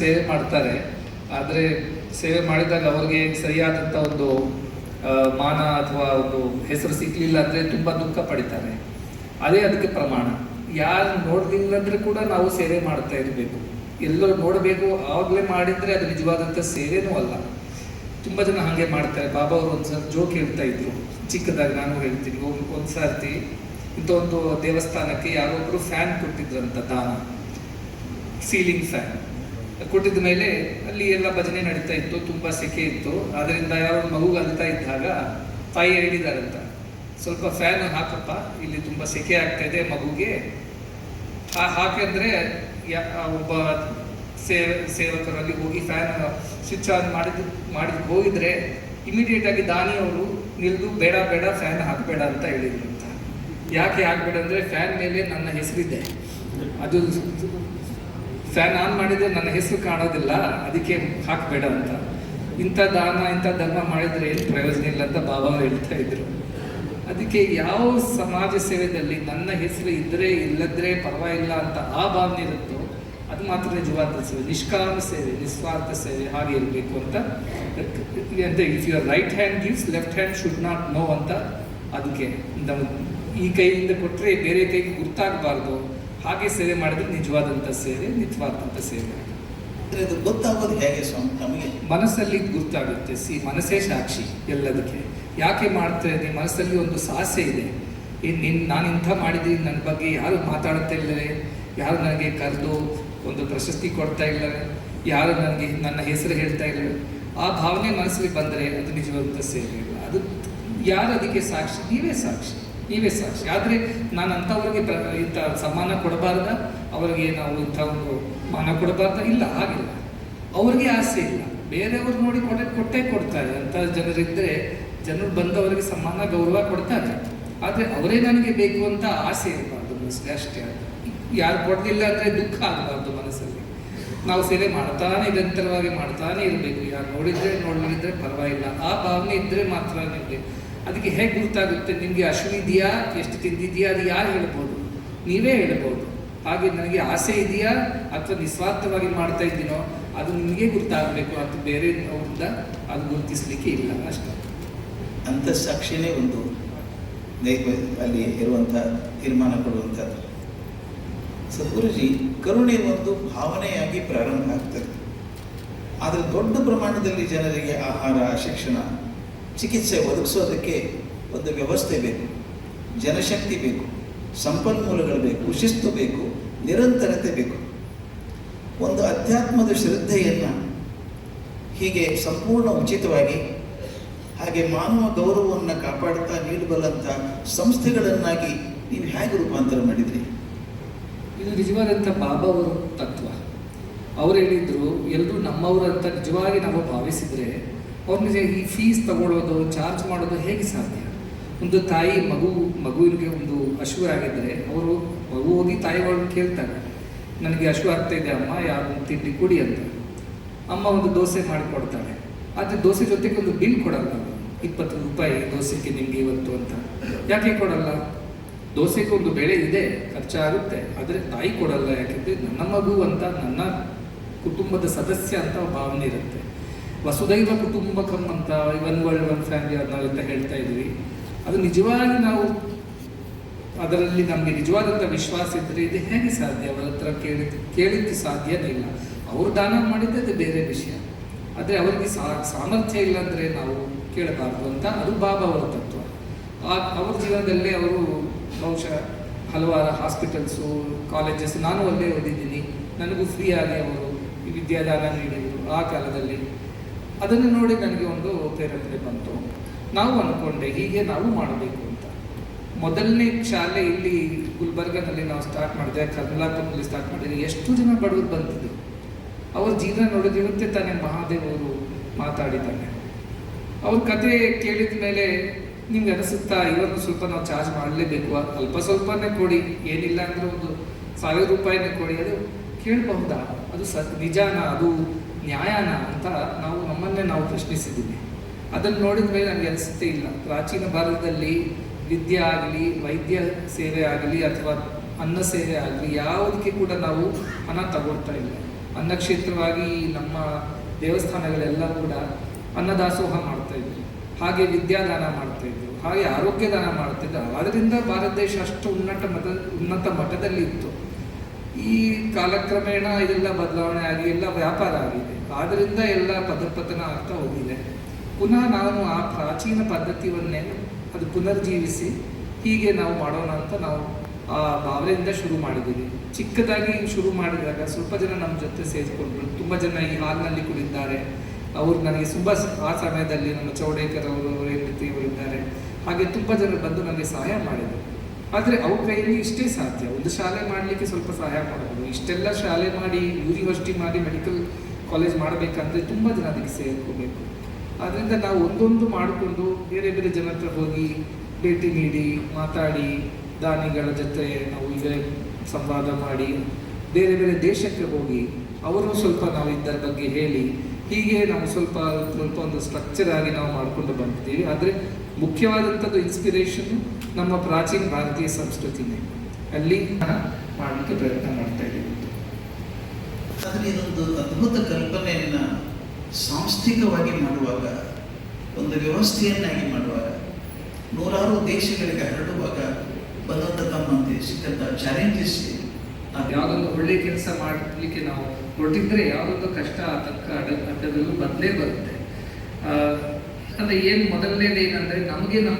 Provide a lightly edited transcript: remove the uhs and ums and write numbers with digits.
ಸೇವೆ ಮಾಡ್ತಾರೆ. ಆದರೆ ಸೇವೆ ಮಾಡಿದಾಗ ಅವ್ರಿಗೆ ಸರಿಯಾದಂಥ ಒಂದು ಮಾನ ಅಥವಾ ಒಂದು ಹೆಸರು ಸಿಗಲಿಲ್ಲ ಅಂದರೆ ತುಂಬ ದುಃಖ ಪಡಿತಾರೆ. ಅದೇ ಅದಕ್ಕೆ ಪ್ರಮಾಣ. ಯಾರು ನೋಡಲಿಲ್ಲ ಅಂದರೆ ಕೂಡ ನಾವು ಸೇವೆ ಮಾಡ್ತಾ ಇರಬೇಕು. ಎಲ್ಲೋ ನೋಡಬೇಕು, ಆವಾಗಲೇ ಮಾಡಿದರೆ ಅದು ನಿಜವಾದಂಥ ಸೇವೆನೂ ಅಲ್ಲ. ತುಂಬ ಜನ ಹಾಗೆ ಮಾಡ್ತಾರೆ. ಬಾಬಾ ಅವರು ಒಂದು ಸಲ ಜೋಕ್ ಹೇಳ್ತಾ ಇದ್ರು, ಚಿಕ್ಕದಾಗಿ ನಾನು ಹೇಳ್ತೀನಿ. ಒಂದು ಸರ್ತಿ ಇಂಥ ಒಂದು ದೇವಸ್ಥಾನಕ್ಕೆ ಯಾರೊಬ್ಬರು ಫ್ಯಾನ್ ಕೊಟ್ಟಿದ್ರಂತ ದಾನ, ಸೀಲಿಂಗ್ ಫ್ಯಾನ್ ಕೊಟ್ಟಿದ್ದ ಮೇಲೆ ಅಲ್ಲಿ ಎಲ್ಲ ಭಜನೆ ನಡೀತಾ ಇತ್ತು, ತುಂಬ ಸೆಕೆ ಇತ್ತು. ಅದರಿಂದ ಯಾರೋ ಮಗು ಅಳ್ತಾ ಇದ್ದಾಗ ತಾಯಿ ಹೇಳಿದಾರಂತ, ಸ್ವಲ್ಪ ಫ್ಯಾನ್ ಹಾಕಪ್ಪ, ಇಲ್ಲಿ ತುಂಬ ಸೆಕೆ ಆಗ್ತಾ ಇದೆ ಮಗುಗೆ, ಹಾಕಂದ್ರೆ ಒಬ್ಬ ಸೇವಕರಲ್ಲಿ ಹೋಗಿ ಫ್ಯಾನ್ ಸ್ವಿಚ್ ಆನ್ ಮಾಡಿದ್ ಹೋಗಿದ್ರೆ ಇಮಿಡಿಯೇಟ್ ಆಗಿ ದಾನಿಯವರು ನಿಲ್ದು ಬೇಡ ಬೇಡ ಫ್ಯಾನ್ ಹಾಕಬೇಡ ಅಂತ ಹೇಳಿದ್ರು ಅಂತ. ಯಾಕೆ ಹಾಕಬೇಡ ಅಂದರೆ ಫ್ಯಾನ್ ಮೇಲೆ ನನ್ನ ಹೆಸರಿದೆ, ಅದು ಫ್ಯಾನ್ ಆನ್ ಮಾಡಿದರೆ ನನ್ನ ಹೆಸರು ಕಾಣೋದಿಲ್ಲ, ಅದಕ್ಕೆ ಹಾಕಬೇಡ ಅಂತ. ಇಂಥ ದಾನ ಇಂಥ ಧರ್ಮ ಮಾಡಿದರೆ ಏನು ಪ್ರಯೋಜನ ಇಲ್ಲ ಅಂತ ಬಾಬಾ ಹೇಳ್ತಾ ಇದ್ರು. ಅದಕ್ಕೆ ಯಾವ ಸಮಾಜ ಸೇವೆಯಲ್ಲಿ ನನ್ನ ಹೆಸರು ಇದ್ದರೆ ಇಲ್ಲದ್ರೆ ಪರವಾಗಿಲ್ಲ ಅಂತ ಆ ಭಾವನೆ ಇರುತ್ತೋ ಅದು ಮಾತ್ರ ನಿಜವಾದ ಸೇವೆ, ನಿಷ್ಕಾಮ ಸೇವೆ, ನಿಸ್ವಾರ್ಥ ಸೇವೆ. ಹಾಗೆ ಇರಬೇಕು ಅಂತ if your right hand gives left hand should not know ಅಂತ. ಅದಕ್ಕೆ ಈ ಕೈಯಿಂದ ಕೊಟ್ಟರೆ ಬೇರೆ ಕೈಗೆ ಗುರ್ತಾಗಬಾರ್ದು. ಹಾಗೆ ಸೇವೆ ಮಾಡಿದ್ರೆ ನಿಜವಾದಂಥ ಸೇವೆ, ನಿಸ್ವಾರ್ಥ ಸೇವೆ. ಇದು ಗೊತ್ತಾಗೋದು ಹೇಗೆ ಸ್ವಾಮಿ ನಮಗೆ? ಮನಸ್ಸಲ್ಲಿ ಗುರ್ತಾಗುತ್ತೆ. ಮನಸ್ಸೇ ಸಾಕ್ಷಿ ಎಲ್ಲದಕ್ಕೆ. ಯಾಕೆ ಮಾಡ್ತಾ ಇದ್ದೀನಿ? ಮನಸ್ಸಲ್ಲಿ ಒಂದು ಸಾಹಸ ಇದೆ. ನಾನು ಇಂಥ ಮಾಡಿದ್ದೀನಿ, ನನ್ನ ಬಗ್ಗೆ ಯಾರು ಮಾತಾಡ್ತಾ ಇಲ್ಲವೇ, ಯಾರು ನನಗೆ ಕರೆದು ಒಂದು ಪ್ರಶಸ್ತಿ ಕೊಡ್ತಾ ಇಲ್ಲವೇ, ಯಾರು ನನಗೆ ನನ್ನ ಹೆಸರು ಹೇಳ್ತಾ ಇಲ್ಲವೇ, ಆ ಭಾವನೆ ಮನಸ್ಸಲ್ಲಿ ಬಂದರೆ ಅದು ನಿಜವಾದಂಥ ಸೇವೆ ಇಲ್ಲ. ಅದು ಯಾರು ಅದಕ್ಕೆ ಸಾಕ್ಷಿ? ನೀವೇ ಸಾಕ್ಷಿ, ನೀವೇ ಸಾಕ್ಷಿ. ಆದರೆ ನಾನು ಅಂಥವ್ರಿಗೆ ಇಂಥ ಸಮ್ಮಾನ ಕೊಡಬಾರ್ದ, ಅವರಿಗೆ ನಾವು ಇಂಥ ಒಂದು ಮಾನ ಕೊಡಬಾರ್ದ? ಇಲ್ಲ, ಹಾಗಿಲ್ಲ. ಅವ್ರಿಗೆ ಆಸೆ ಇಲ್ಲ, ಬೇರೆಯವ್ರು ನೋಡಿ ಕೊಟ್ಟೇ ಕೊಡ್ತಾರೆ. ಅಂಥ ಜನರಿದ್ದರೆ ಜನರು ಬಂದವರಿಗೆ ಸಮ್ಮಾನ ಗೌರವ ಕೊಡ್ತಾರೆ. ಆದರೆ ಅವರೇ ನನಗೆ ಬೇಕು ಅಂತ ಆಸೆ ಇರಬಾರ್ದು ಮನಸ್ಸಲ್ಲಿ, ಅಷ್ಟೇ. ಯಾರು ಕೊಡಲಿಲ್ಲ ಅಂದರೆ ದುಃಖ ಆಗಬಾರ್ದು ಮನಸ್ಸಲ್ಲಿ. ನಾವು ಸೇವೆ ಮಾಡ್ತಾನೆ ನಿರಂತರವಾಗಿ ಮಾಡ್ತಾನೆ ಇರಬೇಕು. ಯಾರು ನೋಡಲಿದ್ರೆ ಪರವಾಗಿಲ್ಲ, ಆ ಭಾವನೆ ಇದ್ದರೆ ಮಾತ್ರ ನಿಮಗೆ. ಅದಕ್ಕೆ ಹೇಗೆ ಗೊತ್ತಾಗುತ್ತೆ? ನಿಮಗೆ ಇದೆಯಾ, ಎಷ್ಟು ತಿಂದಿದೆಯಾ, ಅದು ಯಾರು ಹೇಳ್ಬೋದು? ನೀವೇ ಹೇಳ್ಬೋದು. ಹಾಗೆ ನನಗೆ ಆಸೆ ಇದೆಯಾ ಅಥವಾ ನಿಸ್ವಾರ್ಥವಾಗಿ ಮಾಡ್ತಾ ಇದ್ದೀನೋ ಅದು ನಿಮಗೆ ಗೊತ್ತಾಗಬೇಕು. ಅದು ಬೇರೆ ಅವರಿಂದ ಅದು ಗುರುತಿಸಲಿಕ್ಕೆ ಇಲ್ಲ, ಅಷ್ಟೇ. ಅಂತಃಸಾಕ್ಷಿನೇ ಒಂದು ಅಲ್ಲಿ ಇರುವಂಥ ತೀರ್ಮಾನ ಕೊಡುವಂಥದ್ದು. ಸದ್ಗುರುಜಿ, ಕರುಣೆ ಒಂದು ಭಾವನೆಯಾಗಿ ಪ್ರಾರಂಭ ಆಗ್ತದೆ. ಆದರೆ ದೊಡ್ಡ ಪ್ರಮಾಣದಲ್ಲಿ ಜನರಿಗೆ ಆಹಾರ, ಶಿಕ್ಷಣ, ಚಿಕಿತ್ಸೆ ಒದಗಿಸೋದಕ್ಕೆ ಒಂದು ವ್ಯವಸ್ಥೆ ಬೇಕು, ಜನಶಕ್ತಿ ಬೇಕು, ಸಂಪನ್ಮೂಲಗಳು ಬೇಕು, ಶಿಸ್ತು ಬೇಕು, ನಿರಂತರತೆ ಬೇಕು. ಒಂದು ಅಧ್ಯಾತ್ಮದ ಶ್ರದ್ಧೆಯನ್ನು ಹೀಗೆ ಸಂಪೂರ್ಣ ಉಚಿತವಾಗಿ ಹಾಗೆ ಮಾನವ ಗೌರವವನ್ನು ಕಾಪಾಡುತ್ತಾ ನೀಡಬಲ್ಲಂಥ ಸಂಸ್ಥೆಗಳನ್ನಾಗಿ ನೀವು ಹೇಗೆ ರೂಪಾಂತರ ಮಾಡಿದ್ರಿ? ಇದು ನಿಜವಾದಂಥ ಬಾಬಾ ಅವರ ತತ್ವ. ಅವ್ರು ಹೇಳಿದ್ರು, ಎಲ್ಲರೂ ನಮ್ಮವರು ಅಂತ ನಿಜವಾಗಿ ನಾವು ಭಾವಿಸಿದರೆ ಅವ್ರನ್ನ ಈ ಫೀಸ್ ತಗೊಳ್ಳೋದು, ಚಾರ್ಜ್ ಮಾಡೋದು ಹೇಗೆ ಸಾಧ್ಯ? ಒಂದು ತಾಯಿ ಮಗುವಿಗೆ ಒಂದು ಹಸಿವಾಗಿದ್ದರೆ ಅವರು ಮಗು ಹೋಗಿ ತಾಯಿಗಳು ಕೇಳ್ತಾರೆ, ನನಗೆ ಹಸಿವು ಆಗ್ತಾ ಇದೆ ಅಮ್ಮ, ಯಾರು ತಿಂಡಿ ಕೊಡಿ ಅಂತ. ಅಮ್ಮ ಒಂದು ದೋಸೆ ಮಾಡಿಕೊಡ್ತಾಳೆ. ಆದರೆ ದೋಸೆ ಜೊತೆಗೆ ಒಂದು ಬಿಲ್ ಕೊಡಲ್ಲ, 20 ರೂಪಾಯಿ ದೋಸೆಗೆ ನಿಮಗೆ ಇವತ್ತು ಅಂತ. ಯಾಕೆ ಕೊಡಲ್ಲ? ದೋಸೆಗೆ ಒಂದು ಬೆಲೆ ಇದೆ, ಖರ್ಚಾಗುತ್ತೆ, ಆದರೆ ತಾಯಿ ಕೊಡಲ್ಲ. ಯಾಕೆಂದರೆ ನನ್ನ ಮಗು ಅಂತ, ನನ್ನ ಕುಟುಂಬದ ಸದಸ್ಯ ಅಂತ ಭಾವನೆ ಇರುತ್ತೆ. ವಸುದೈವ ಕುಟುಂಬಕಂ ಅಂತ, ಒನ್ ವರ್ಲ್ಡ್ ಒನ್ ಫ್ಯಾಮಿಲಿ ನಾವೆಲ್ಲ ಹೇಳ್ತಾ ಇದ್ವಿ. ಅದು ನಿಜವಾಗಿ ನಾವು ಅದರಲ್ಲಿ ನಮಗೆ ನಿಜವಾದಂಥ ವಿಶ್ವಾಸ ಇದ್ದರೆ ಇದು ಹೇಗೆ ಸಾಧ್ಯ? ಅವರ ಹತ್ರ ಕೇಳಿದ್ದು ಸಾಧ್ಯನೇ ಇಲ್ಲ. ಅವರು ದಾನ ಮಾಡಿದ್ದೆ ಅದು ಬೇರೆ ವಿಷಯ, ಆದರೆ ಅವರಿಗೆ ಸಾಮರ್ಥ್ಯ ಇಲ್ಲ ಅಂದರೆ ನಾವು ಕೇಳಬಾರ್ದು ಅಂತ. ಅದು ಬಾಬಾ ಅವರ ತತ್ವ. ಅವ್ರ ಜೀವನದಲ್ಲೇ ಅವರು ಬಹುಶಃ ಹಲವಾರು ಹಾಸ್ಪಿಟಲ್ಸು, ಕಾಲೇಜಸ್, ನಾನು ಅಲ್ಲೇ ಓದಿದ್ದೀನಿ, ನನಗೂ ಫ್ರೀಯಾಗಿ ಅವರು ವಿದ್ಯಾದಾನ ನೀಡಿದರು ಆ ಕಾಲದಲ್ಲಿ. ಅದನ್ನು ನೋಡಿ ನನಗೆ ಒಂದು ಪ್ರೇರಣೆ ಬಂತು. ನಾವು ಅಂದ್ಕೊಂಡೆ ಹೀಗೆ ನಾವು ಮಾಡಬೇಕು ಅಂತ. ಮೊದಲನೇ ಶಾಲೆ ಇಲ್ಲಿ ಗುಲ್ಬರ್ಗನಲ್ಲಿ ನಾವು ಸ್ಟಾರ್ಟ್ ಮಾಡಿದೆ, ಕಮಲಾಪುರದಲ್ಲಿ ಸ್ಟಾರ್ಟ್ ಮಾಡಿದರೆ ಎಷ್ಟು ಜನ ಬಡವರು ಬಂದಿದ್ದರು. ಅವ್ರ ಜೀವನ ನೋಡಿದಿರುತ್ತೆ ತಾನೇ ಮಹಾದೇವ್ ಅವರು ಮಾತಾಡಿದ್ದಾನೆ. ಅವ್ರ ಕತೆ ಕೇಳಿದ ಮೇಲೆ ನಿಮ್ಗೆ ಅನಿಸುತ್ತಾ ಇವನ್ನು ಸ್ವಲ್ಪ ನಾವು ಚಾರ್ಜ್ ಮಾಡಲೇಬೇಕು, ಅಲ್ಪ ಸ್ವಲ್ಪನೇ ಕೊಡಿ, ಏನಿಲ್ಲ ಅಂದರೆ ಒಂದು 1000 ರೂಪಾಯಿನೇ ಕೊಡಿ, ಅದು ಕೇಳಬಹುದಾ? ಅದು ನಿಜಾನ? ಅದು ನ್ಯಾಯನ ಅಂತ ನಾವು ನಮ್ಮನ್ನೇ ನಾವು ಪ್ರಶ್ನಿಸಿದ್ದೀವಿ. ಅದನ್ನು ನೋಡಿದ ಮೇಲೆ ನನಗೆ ಅನಿಸುತ್ತೇ ಇಲ್ಲ. ಪ್ರಾಚೀನ ಭಾರತದಲ್ಲಿ ವಿದ್ಯೆ ಆಗಲಿ, ವೈದ್ಯ ಸೇವೆ ಆಗಲಿ, ಅಥವಾ ಅನ್ನ ಸೇವೆ ಆಗಲಿ, ಯಾವುದಕ್ಕೆ ಕೂಡ ನಾವು ಹಣ ತಗೊಳ್ತಾ ಇಲ್ಲ. ಅನ್ನಕ್ಷೇತ್ರವಾಗಿ ನಮ್ಮ ದೇವಸ್ಥಾನಗಳೆಲ್ಲ ಕೂಡ ಅನ್ನದಾಸೋಹ ಮಾಡ್ತಾ ಇದ್ರು, ಹಾಗೆ ವಿದ್ಯಾದಾನ ಮಾಡ್ತಾ ಇದ್ರು, ಹಾಗೆ ಆರೋಗ್ಯ ದಾನ ಮಾಡ್ತಿದ್ರು. ಆದ್ದರಿಂದ ಭಾರತ ದೇಶ ಅಷ್ಟು ಉನ್ನತ ಮಟ್ಟದಲ್ಲಿ ಇತ್ತು. ಈ ಕಾಲಕ್ರಮೇಣ ಇದೆಲ್ಲ ಬದಲಾವಣೆ ಆಗಿ ಎಲ್ಲ ವ್ಯಾಪಾರ ಆಗಿದೆ, ಆದ್ದರಿಂದ ಎಲ್ಲ ಪದಪತನ ಆಗ್ತಾ ಹೋಗಿದೆ. ಪುನಃ ನಾವು ಆ ಪ್ರಾಚೀನ ಪದ್ಧತಿಯನ್ನೇ ಅದು ಪುನರ್ಜೀವಿಸಿ ಹೀಗೆ ನಾವು ಮಾಡೋಣ ಅಂತ ನಾವು ಆ ಭಾವನೆಯಿಂದ ಶುರು ಮಾಡಿದ್ದೀವಿ. ಚಿಕ್ಕದಾಗಿ ಶುರು ಮಾಡಿದಾಗ ಸ್ವಲ್ಪ ಜನ ನಮ್ಮ ಜೊತೆ ಸೇರಿಕೊಂಡ್ರು. ತುಂಬ ಜನ ಈ ಹಾಲ್ನಲ್ಲಿ ಕುಳಿತಾರೆ. ಅವರು ನನಗೆ ತುಂಬ ಆ ಸಮಯದಲ್ಲಿ ನಮ್ಮ ಚೌಡೇಕರ್ ಅವರು ಹೆಂಡತಿಯವರಿದ್ದಾರೆ, ಹಾಗೆ ತುಂಬ ಜನ ಬಂದು ನನಗೆ ಸಹಾಯ ಮಾಡಿದರು. ಆದರೆ ಅವ್ರ ಕೈಯಲ್ಲಿ ಇಷ್ಟೇ ಸಾಧ್ಯ, ಒಂದು ಶಾಲೆ ಮಾಡಲಿಕ್ಕೆ ಸ್ವಲ್ಪ ಸಹಾಯ ಮಾಡಬಹುದು. ಇಷ್ಟೆಲ್ಲ ಶಾಲೆ ಮಾಡಿ, ಯೂನಿವರ್ಸಿಟಿ ಮಾಡಿ, ಮೆಡಿಕಲ್ ಕಾಲೇಜ್ ಮಾಡಬೇಕಂದ್ರೆ ತುಂಬ ಜನ ಅದಕ್ಕೆ ಸೇರ್ಕೋಬೇಕು. ಆದ್ದರಿಂದ ನಾವು ಒಂದೊಂದು ಮಾಡಿಕೊಂಡು ಬೇರೆ ಬೇರೆ ಜನ ಹತ್ರ ಹೋಗಿ ಭೇಟಿ ನೀಡಿ ಮಾತಾಡಿ, ದಾನಿಗಳ ಜೊತೆ ನಾವು ಈಗ ಸಂವಾದ ಮಾಡಿ, ಬೇರೆ ಬೇರೆ ದೇಶಕ್ಕೆ ಹೋಗಿ ಅವರು ಸ್ವಲ್ಪ ನಾವು ಇದರ ಬಗ್ಗೆ ಹೇಳಿ, ಹೀಗೆ ನಾವು ಸ್ವಲ್ಪ ಒಂದು ಸ್ಟ್ರಕ್ಚರ್ ಆಗಿ ನಾವು ಮಾಡಿಕೊಂಡು ಬಂದಿದ್ದೀವಿ. ಆದರೆ ಮುಖ್ಯವಾದಂಥದ್ದು ಇನ್ಸ್ಪಿರೇಷನ್ ನಮ್ಮ ಪ್ರಾಚೀನ ಭಾರತೀಯ ಸಂಸ್ಕೃತಿನೇ, ಅಲ್ಲಿ ಮಾಡಲಿಕ್ಕೆ ಪ್ರಯತ್ನ ಮಾಡ್ತಾ ಇದ್ದೀವಿ. ಆದರೆ ಇದೊಂದು ಅದ್ಭುತ ಕಲ್ಪನೆಯನ್ನು ಸಾಂಸ್ಥಿಕವಾಗಿ ಮಾಡುವಾಗ, ಒಂದು ವ್ಯವಸ್ಥೆಯನ್ನಾಗಿ ಮಾಡುವಾಗ, ನೂರಾರು ದೇಶಗಳಿಗೆ ಹರಡುವಾಗ ಬಂದಂಥ ತಮ್ಮಂತೆ ಸಿಕ್ಕಂಥ ಚಾಲೆಂಜಸ್ ಯಾವುದೊಂದು ಒಳ್ಳೆ ಕೆಲಸ ಮಾಡಲಿಕ್ಕೆ ನಾವು ಹೊರಟಿದ್ರೆ ಯಾವುದೊಂದು ಕಷ್ಟ ತಕ್ಕ ಅಡ್ಡದಲ್ಲೂ ಬಂದೇ ಬರುತ್ತೆ. ಅಂದರೆ ಏನು ಮೊದಲನೇದು ಏನಂದರೆ ನಮಗೆ ನಮ್ಮ